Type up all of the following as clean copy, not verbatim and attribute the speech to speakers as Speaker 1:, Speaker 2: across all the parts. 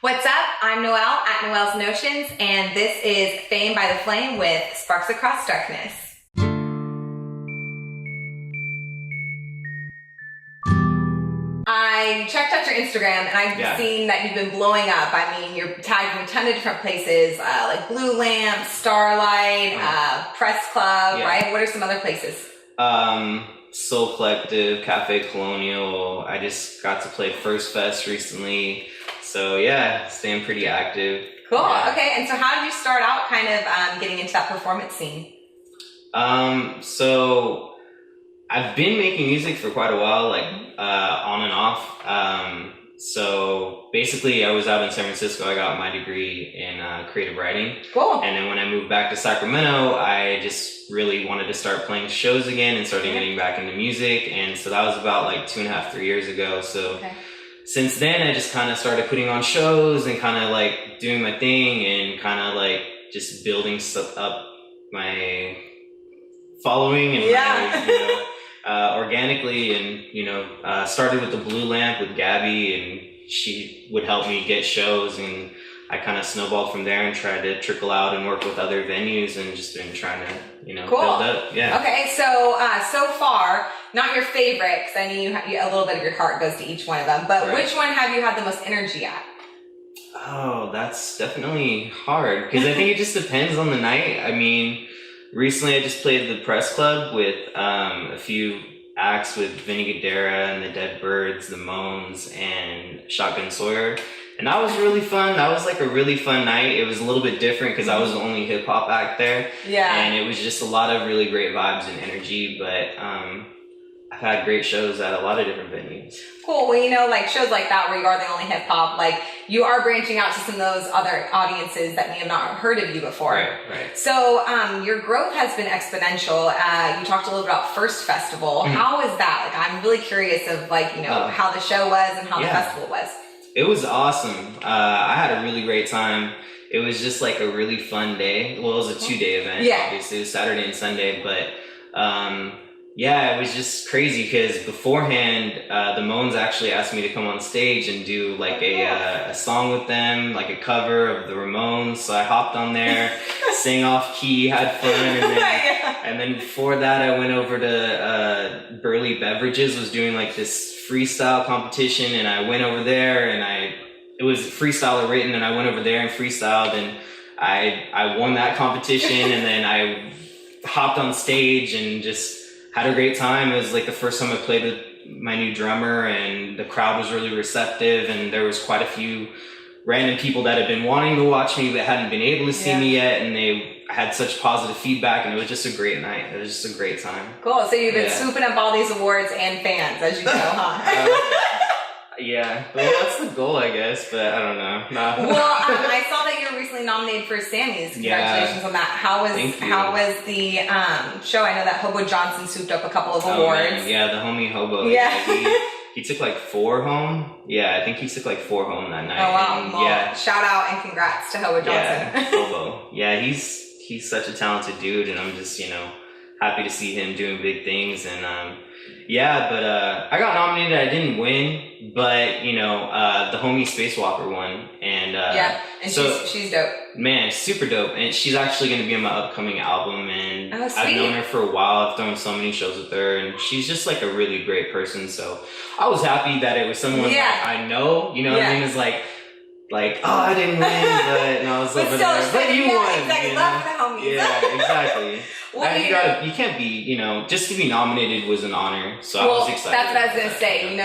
Speaker 1: What's up? I'm Noelle at Noelle's Notions, and this is Fame by the Flame with Sparks Across Darkness. I checked out your Instagram and I've seen that you've been blowing up. I mean, you're tagged in a ton of different places, like Blue Lamp, Starlight, Press Club, right? What are some other places?
Speaker 2: Soul Collective, Cafe Colonial. I just got to play First Fest recently. So yeah, staying pretty active.
Speaker 1: Cool. Yeah. Okay. And so how did you start out kind of getting into that performance scene?
Speaker 2: So I've been making music for quite a while, like on and off. So basically I was out in San Francisco. I got my degree in creative writing.
Speaker 1: Cool.
Speaker 2: And then when I moved back to Sacramento, I just really wanted to start playing shows again and started getting back into music. And so that was about like 2.5, 3 years ago. So since then, I just kind of started putting on shows and kind of like doing my thing and kind of like just building up my following and my, organically, and started with the Blue Lamp with Gabby, and she would help me get shows, and I kind of snowballed from there and tried to trickle out and work with other venues and just been trying to, build up. Yeah.
Speaker 1: Okay, so far, not your favorite, because I know you a little bit of your heart goes to each one of them, but which one have you had the most energy at?
Speaker 2: Oh, that's definitely hard, because I think it just depends on the night. I mean, recently I just played the Press Club with a few acts with Vinny Guidera and the Dead Birds, the Moans, and Shotgun Sawyer. And that was really fun. That was like a really fun night. It was a little bit different because I was the only hip hop act there. Yeah. And it was just a lot of really great vibes and energy. But I've had great shows at a lot of different venues.
Speaker 1: Cool. Well, like shows like that where you are the only hip hop, like you are branching out to some of those other audiences that may have not heard of you before.
Speaker 2: Right.
Speaker 1: So your growth has been exponential. You talked a little bit about First Festival. Mm-hmm. How was that? Like, I'm really curious of how the show was and how the festival was.
Speaker 2: It was awesome. I had a really great time. It was just like a really fun day. Well, it was a 2-day event, obviously. It was Saturday and Sunday, but it was just crazy because beforehand, the Moans actually asked me to come on stage and do like a song with them, like a cover of the Ramones. So I hopped on there, sang off key, had fun, and then before that, I went over to Burley Beverages, was doing like this freestyle competition, and I went over there and it was freestyler written, and I went over there and freestyled, and I won that competition, and then I hopped on stage and just had a great time. It was like the first time I played with my new drummer, and the crowd was really receptive, and there was quite a few random people that had been wanting to watch me but hadn't been able to see me yet, and they had such positive feedback, and it was just a great night. It was just a great time.
Speaker 1: Cool. So you've been swooping up all these awards and fans as you go, huh?
Speaker 2: Well, that's the goal, I guess, but I don't know.
Speaker 1: Well, I saw that you were recently nominated for Sammys. Congratulations on that. How was the show? I know that Hobo Johnson swooped up a couple of awards.
Speaker 2: Man. Yeah, the homie Hobo. Yeah. He took like 4 home. Yeah, I think he took like 4 home that night.
Speaker 1: Oh, wow. Well, shout out and congrats to Hobo Johnson.
Speaker 2: Yeah, Hobo. Yeah, he's such a talented dude, and I'm just, happy to see him doing big things. And I got nominated. I didn't win, but the homie Spacewalker won, and
Speaker 1: she's dope.
Speaker 2: Man, super dope, and she's actually going to be on my upcoming album. And I've known her for a while. I've thrown so many shows with her, and she's just like a really great person. So I was happy that it was someone that I know. You know what I mean? It's like, oh, I didn't win, but I was over there. But you won.
Speaker 1: Exactly. Love for the homies.
Speaker 2: Yeah, exactly. You can't be, just to be nominated was an honor. So I was excited.
Speaker 1: That's what I was going to say.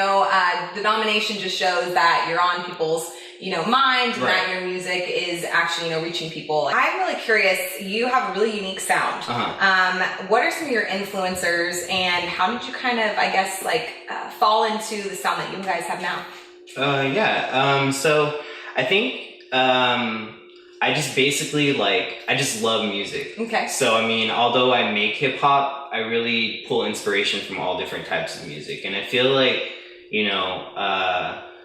Speaker 1: The nomination just shows that you're on people's, mind, and that your music is actually, reaching people. I'm really curious. You have a really unique sound. What are some of your influencers, and how did you kind of, fall into the sound that you guys have now?
Speaker 2: So I think I just basically I just love music. Okay. So I mean, although I make hip hop, I really pull inspiration from all different types of music, and I feel like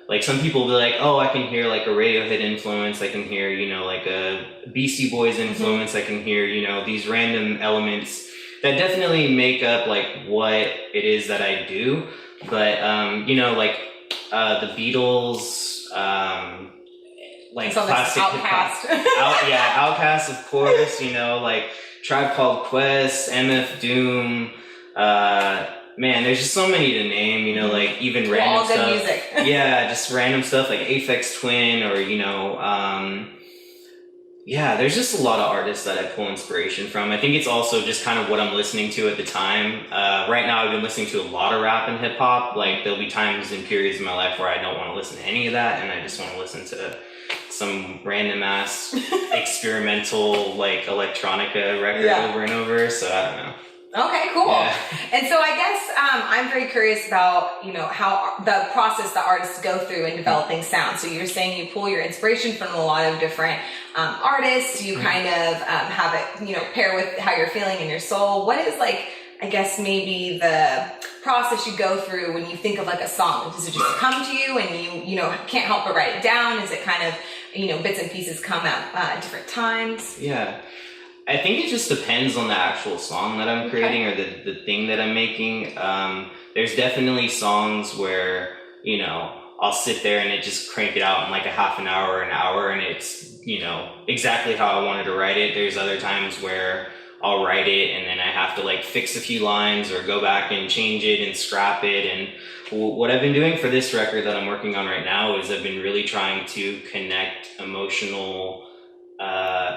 Speaker 2: like some people will be like, oh, I can hear like a Radiohead influence, I can hear like a Beastie Boys influence, I can hear these random elements that definitely make up like what it is that I do, but the Beatles. like
Speaker 1: so
Speaker 2: classic
Speaker 1: Outkast.
Speaker 2: Outkast, of course, you know, like Tribe Called Quest, MF Doom, man, there's just so many to name, you know, like even random
Speaker 1: all good
Speaker 2: stuff.
Speaker 1: Music.
Speaker 2: Yeah, just random stuff like Aphex Twin, or, you know, yeah, there's just a lot of artists that I pull inspiration from. I think it's also just kind of what I'm listening to at the time. Right now, I've been listening to a lot of rap and hip hop. Like, there'll be times and periods in my life where I don't want to listen to any of that, and I just want to listen to some random ass experimental, like, electronica record over and over. So I don't know.
Speaker 1: Okay, cool. Yeah. And so I guess I'm very curious about, you know, how the process that artists go through in developing sound. So you're saying you pull your inspiration from a lot of different artists. You kind of have it, you know, pair with how you're feeling in your soul. What is, like, I guess maybe the process you go through when you think of like a song? Does it just come to you and you know, can't help but write it down? Is it kind of, you know, bits and pieces come at different times?
Speaker 2: Yeah. I think it just depends on the actual song that I'm creating or the thing that I'm making. There's definitely songs where, you know, I'll sit there and it just crank it out in like a half an hour or an hour, and it's, you know, exactly how I wanted to write it. There's other times where I'll write it and then I have to like fix a few lines or go back and change it and scrap it. And what I've been doing for this record that I'm working on right now is I've been really trying to connect emotional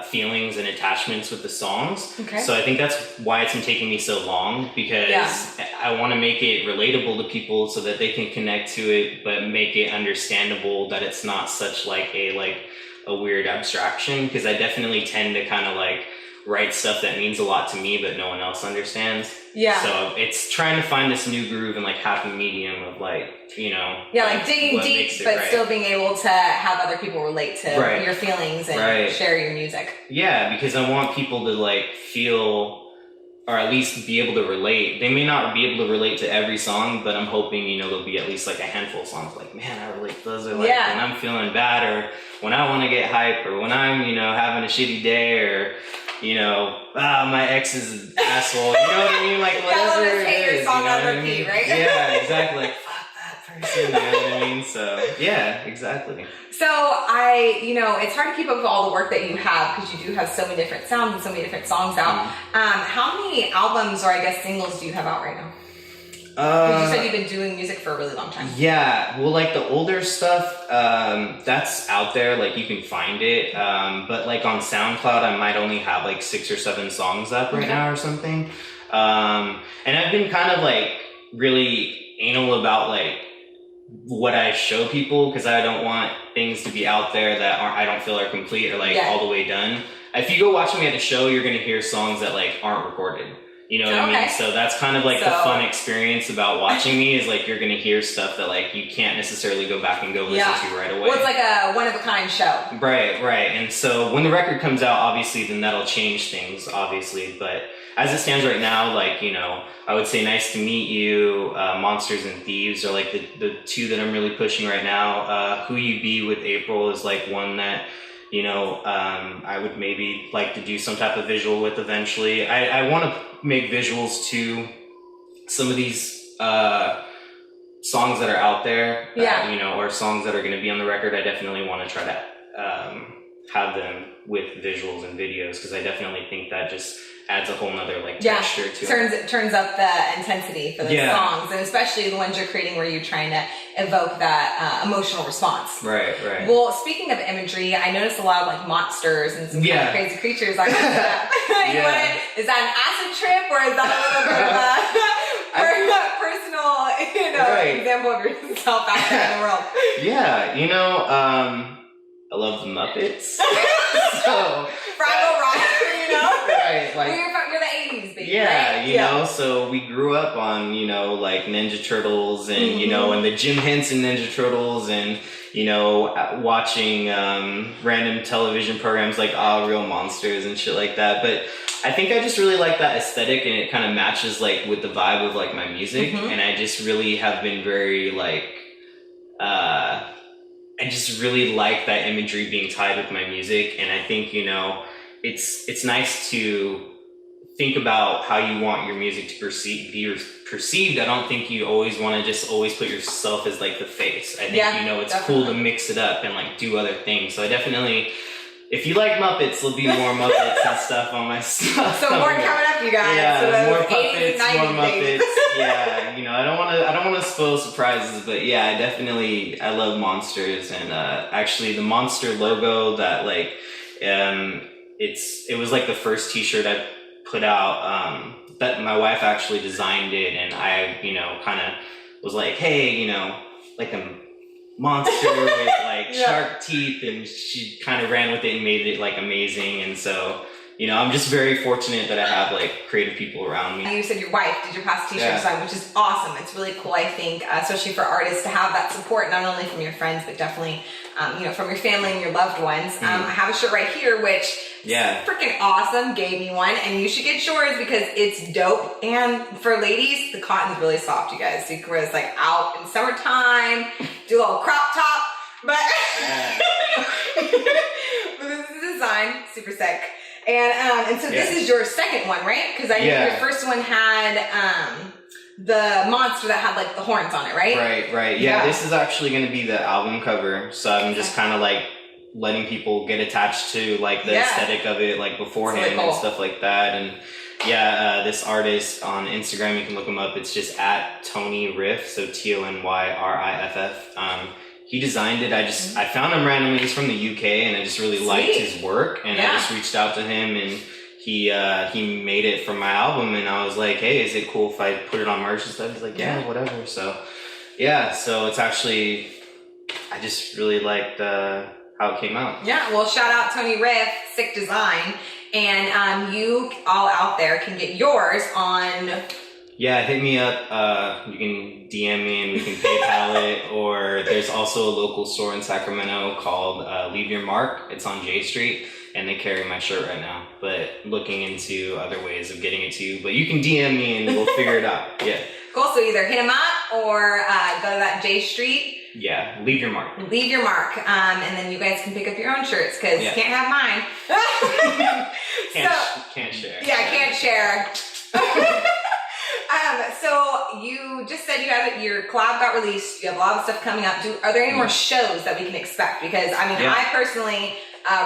Speaker 2: feelings and attachments with the songs. So I think that's why it's been taking me so long, because I want to make it relatable to people so that they can connect to it, but make it understandable that it's not such like a weird abstraction, because I definitely tend to kind of like write stuff that means a lot to me but no one else understands. So it's trying to find this new groove and like happy medium of like, you know,
Speaker 1: like digging deep but still being able to have other people relate to your feelings and share your music. Because I want people to like feel, or at least be able to relate. They may not be able to relate to every song, but I'm hoping, you know, there'll be at least like a handful of songs like, man, I relate to those, or like when I'm feeling bad, or when I want to get hype, or when I'm, you know, having a shitty day, or, you know, my ex is an asshole. You know what I mean? Like, whatever it is. You know what I mean? Right?
Speaker 2: Yeah, exactly. Like, fuck that person. You know what I mean? So, yeah, exactly.
Speaker 1: So you know, it's hard to keep up with all the work that you have, because you do have so many different sounds and so many different songs out. How many albums, or I guess singles, do you have out right now? Because you said you've been doing music for a really long time. Yeah,
Speaker 2: well, like the older stuff, that's out there, like you can find it. But like on SoundCloud, I might only have like 6 or 7 songs up right now or something. And I've been kind of like really anal about like what I show people, because I don't want things to be out there that I don't feel are complete or like all the way done. If you go watch me at a show, you're gonna hear songs that like aren't recorded. You know what I mean? So that's kind of like the fun experience about watching me, is like you're gonna hear stuff that like you can't necessarily go back and go listen to right away.
Speaker 1: Well, it's like a one-of-a-kind show.
Speaker 2: Right. And so when the record comes out, obviously, then that'll change things, obviously. But as it stands right now, like, you know, I would say Nice to Meet You, Monsters and Thieves are like the 2 that I'm really pushing right now. Who You Be with April is like one that, you know, I would maybe like to do some type of visual with eventually. I want to make visuals to some of these songs that are out there, you know, or songs that are going to be on the record. I definitely want to try to have them with visuals and videos, because I definitely think that just adds a whole nother like texture to it.
Speaker 1: Turns up the intensity for the songs, and especially the ones you're creating where you're trying to evoke that emotional response.
Speaker 2: Right.
Speaker 1: Well, speaking of imagery, I noticed a lot of like monsters and some kind of crazy creatures. Like, is that an acid trip, or is that a little bit of a personal, you know, example of yourself out there in the world?
Speaker 2: Yeah, you know, I love the Muppets. So
Speaker 1: Fraggle Rock, you know?
Speaker 2: Like,
Speaker 1: well, you're the 80s, baby.
Speaker 2: Yeah, you know, so we grew up on, you know, like Ninja Turtles and, you know, and the Jim Henson Ninja Turtles, and, you know, watching random television programs like Real Monsters and shit like that. But I think I just really like that aesthetic, and it kind of matches like with the vibe of like my music. And I just really have been very like, I just really like that imagery being tied with my music. And I think, you know, it's nice to think about how you want your music to be perceived, I don't think you always want to just always put yourself as like the face. I think, you know, it's cool to mix it up and like do other things. So I definitely, if you like Muppets, there'll be more Muppets and stuff on my stuff.
Speaker 1: So more coming up, you guys.
Speaker 2: Yeah,
Speaker 1: so
Speaker 2: more puppets, more Muppets. Yeah, you know, I don't want to spoil surprises, but yeah, I love monsters, and actually the monster logo that like, it was like the first T-shirt I put out. That my wife actually designed it, and I, you know, kind of was like, hey, you know, like a monster with like sharp teeth, and she kind of ran with it and made it like amazing. And so, you know, I'm just very fortunate that I have like creative people around me.
Speaker 1: You said your wife did your past T-shirt design, which is awesome. It's really cool, I think, especially for artists to have that support, not only from your friends, but definitely, you know, from your family and your loved ones. I have a shirt right here, which freaking awesome. Gave me one, and you should get yours because it's dope. And for ladies, the cotton's really soft, you guys. So you can wear this like out in summertime, do a little crop top, but but this is the design, super sick. And so this is your second one, right? Because I know your first one had the monster that had like the horns on it, right? Right.
Speaker 2: Yeah, this is actually going to be the album cover. So I'm just kind of like letting people get attached to like the aesthetic of it, like beforehand really cool. And stuff like that. And this artist on Instagram, you can look him up. It's just at Tony Riff, so TonyRiff. He designed it. I found him randomly. He's from the UK, and I just really liked his work. And I just reached out to him, and he made it for my album. And I was like, hey, is it cool if I put it on merch and stuff? He's like, yeah, whatever. So so it's actually, I just really liked how it came out.
Speaker 1: Yeah, well, shout out Tony Riff, sick design. And you all out there can get yours on...
Speaker 2: Yeah, hit me up. You can DM me and we can PayPal it. Or there's also a local store in Sacramento called Leave Your Mark. It's on J Street, and they carry my shirt right now. But looking into other ways of getting it to you. But you can DM me and we'll figure it out. Yeah.
Speaker 1: Cool. So either hit them up or go to that J Street.
Speaker 2: Yeah, Leave Your Mark.
Speaker 1: Leave Your Mark. And then you guys can pick up your own shirts because you can't have mine.
Speaker 2: Can't share.
Speaker 1: Yeah, can't share. So you just said your collab got released. You have a lot of stuff coming up. Are there any more shows that we can expect? Because I mean, I personally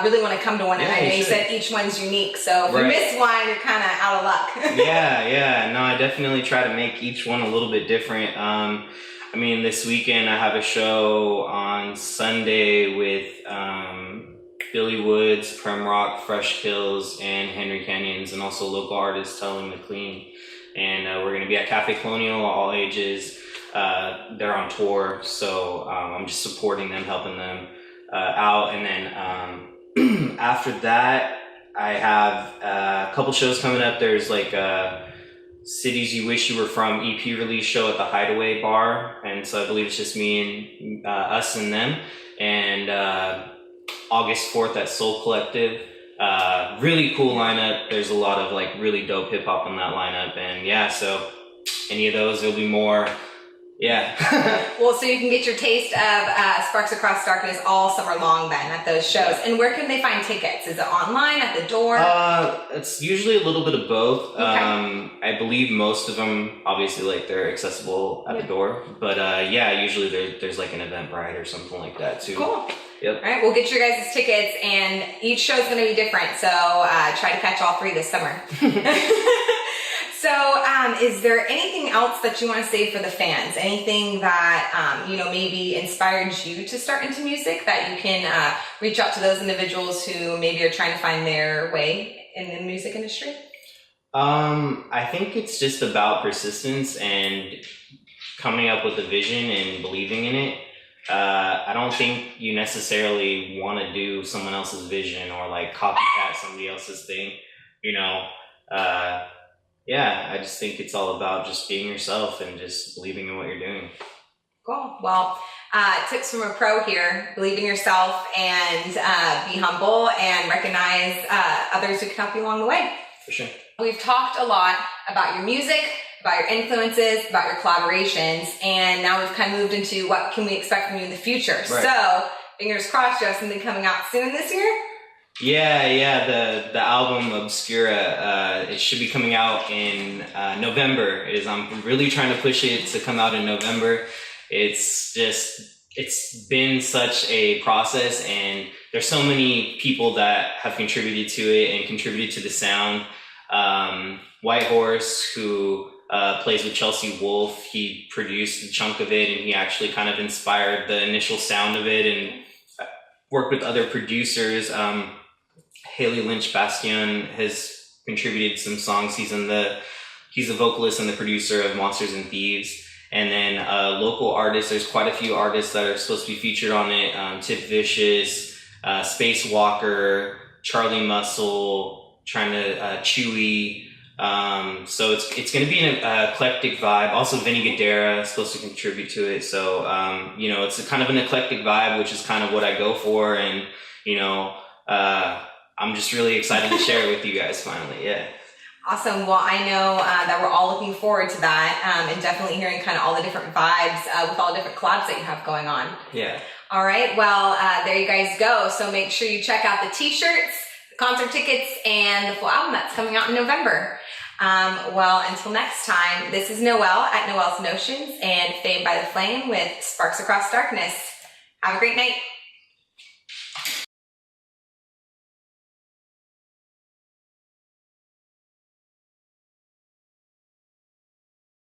Speaker 1: really want to come to one, and I know you said each one's unique. So if you miss one, you're kind of out of luck.
Speaker 2: No, I definitely try to make each one a little bit different. I mean, this weekend I have a show on Sunday with Billy Woods, Prem Rock, Fresh Kills, and Henry Canyons, and also local artist Tully McLean. And we're going to be at Cafe Colonial, all ages. They're on tour, so I'm just supporting them, helping them out. And then after that, I have a couple shows coming up. There's like Cities You Wish You Were From EP release show at the Hideaway Bar. And so I believe it's just me and us and them. And August 4th at Soul Collective. Really cool lineup. There's a lot of like really dope hip hop on that lineup, and so any of those, there'll be more.
Speaker 1: Well, so you can get your taste of Sparks Across Darkness all summer long then at those shows. And where can they find tickets? Is it online, at the door?
Speaker 2: It's usually a little bit of both. Okay. I believe most of them, obviously, like they're accessible at the door. But usually there's like an Eventbrite or something like that too.
Speaker 1: Cool.
Speaker 2: Yep.
Speaker 1: All right, we'll get your guys' tickets, and each show's going to be different. So try to catch all three this summer. So is there anything else that you want to say for the fans? Anything that, maybe inspired you to start into music that you can reach out to those individuals who maybe are trying to find their way in the music industry?
Speaker 2: I think it's just about persistence and coming up with a vision and believing in it. I don't think you necessarily want to do someone else's vision or like copycat somebody else's thing, I just think it's all about just being yourself and just believing in what you're doing.
Speaker 1: Cool. Well, tips from a pro here: believe in yourself and be humble and recognize others who can help you along the way.
Speaker 2: For sure.
Speaker 1: We've talked a lot about your music, about your influences, about your collaborations, and now we've kind of moved into what can we expect from you in the future. Right. So, fingers crossed, you have something coming out soon this year?
Speaker 2: Yeah. The album Obscura, it should be coming out in November. I'm really trying to push it to come out in November. It's been such a process, and there's so many people that have contributed to it and contributed to the sound. White Horse, who plays with Chelsea Wolfe, he produced a chunk of it, and he actually kind of inspired the initial sound of it, and worked with other producers. Haley Lynch Bastion has contributed some songs. He's the vocalist and the producer of Monsters and Thieves. And then local artists, there's quite a few artists that are supposed to be featured on it. Tip Vicious, Spacewalker, Charlie Muscle, Chewy. So it's going to be an eclectic vibe. Also, Vinny Guidera is supposed to contribute to it. So, it's a kind of an eclectic vibe, which is kind of what I go for. And, I'm just really excited to share it with you guys finally. Yeah.
Speaker 1: Awesome. Well, I know that we're all looking forward to that, and definitely hearing kind of all the different vibes with all the different collabs that you have going on.
Speaker 2: Yeah.
Speaker 1: All right. Well, there you guys go. So make sure you check out the t-shirts, the concert tickets, and the full album that's coming out in November. Well, until next time, this is Noelle at Noelle's Notions and Fade by the Flame with Sparks Across Darkness. Have a great night.